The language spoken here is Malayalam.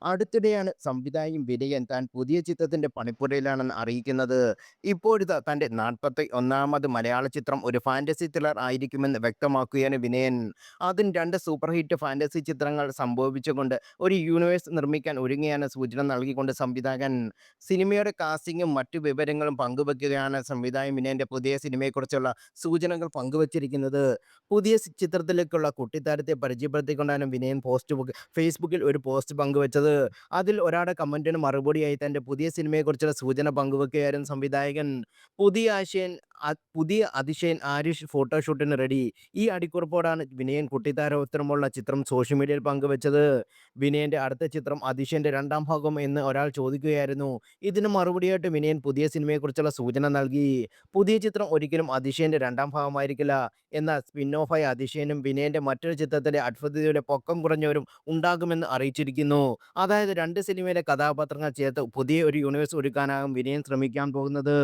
അടുത്തിടെയാണ് സംവിധായകൻ വിനയൻ താൻ പുതിയ ചിത്രത്തിന്റെ പണിപ്പുരയിലാണെന്ന് അറിയിക്കുന്നത്. ഇപ്പോഴിതാ തന്റെ 41ാമത് മലയാള ചിത്രം ഒരു ഫാന്റസി ത്രില്ലർ ആയിരിക്കുമെന്ന് വ്യക്തമാക്കുകയാണ് വിനയൻ. അതും 2 സൂപ്പർ ഹിറ്റ് ഫാന്റസി ചിത്രങ്ങൾ സംഭവിച്ചുകൊണ്ട് ഒരു യൂണിവേഴ്സ് നിർമ്മിക്കാൻ ഒരുങ്ങിയാണ് സൂചന നൽകിക്കൊണ്ട് സംവിധായകൻ സിനിമയുടെ കാസ്റ്റിംഗും മറ്റു വിവരങ്ങളും പങ്കുവെക്കുകയാണ്. സംവിധായകൻ വിനയന്റെ പുതിയ സിനിമയെക്കുറിച്ചുള്ള സൂചനകൾ പങ്കുവച്ചിരിക്കുന്നത്. പുതിയ ചിത്രത്തിലേക്കുള്ള കുട്ടിത്താരത്തെ പരിചയപ്പെടുത്തിക്കൊണ്ടാണ് വിനയൻ ഫേസ്ബുക്കിൽ ഒരു പോസ്റ്റ് പങ്കുവച്ചത്. അതിൽ ഒരാളുടെ കമന്റിന് മറുപടിയായി തന്റെ പുതിയ സിനിമയെക്കുറിച്ചുള്ള സൂചന പങ്കുവെക്കുകയായിരുന്നു സംവിധായകൻ. പുതിയ അതിശയൻ ആരുഷ് ഫോട്ടോഷൂട്ടിന് റെഡി. ഈ അടിക്കുറിപ്പോടാണ് വിനയൻ കുട്ടിത്താരത്തിനുമുള്ള ചിത്രം സോഷ്യൽ മീഡിയയിൽ പങ്കുവച്ചത്. വിനയന്റെ അടുത്ത ചിത്രം അതിശയന്റെ രണ്ടാം ഭാഗം എന്ന് ഒരാൾ ചോദിക്കുകയായിരുന്നു. ഇതിന് മറുപടിയായിട്ട് വിനയൻ പുതിയ സിനിമയെക്കുറിച്ചുള്ള സൂചന നൽകി. പുതിയ ചിത്രം ഒരിക്കലും അതിശയന്റെ രണ്ടാം ഭാഗമായിരിക്കില്ല. എന്നാൽ സ്പിൻ ഓഫായ അതിശയനും വിനയന്റെ മറ്റൊരു ചിത്രത്തിലെ അഡ്ഭുതയുടെ പൊക്കം കുറഞ്ഞവരും ഉണ്ടാകുമെന്ന് അറിയിച്ചിരിക്കുന്നു. അതായത് 2 സിനിമയിലെ കഥാപാത്രങ്ങൾ ചേർത്ത് പുതിയ ഒരു യൂണിവേഴ്സ് ഒരുക്കാനാകും വിനയൻ ശ്രമിക്കാൻ പോകുന്നത്.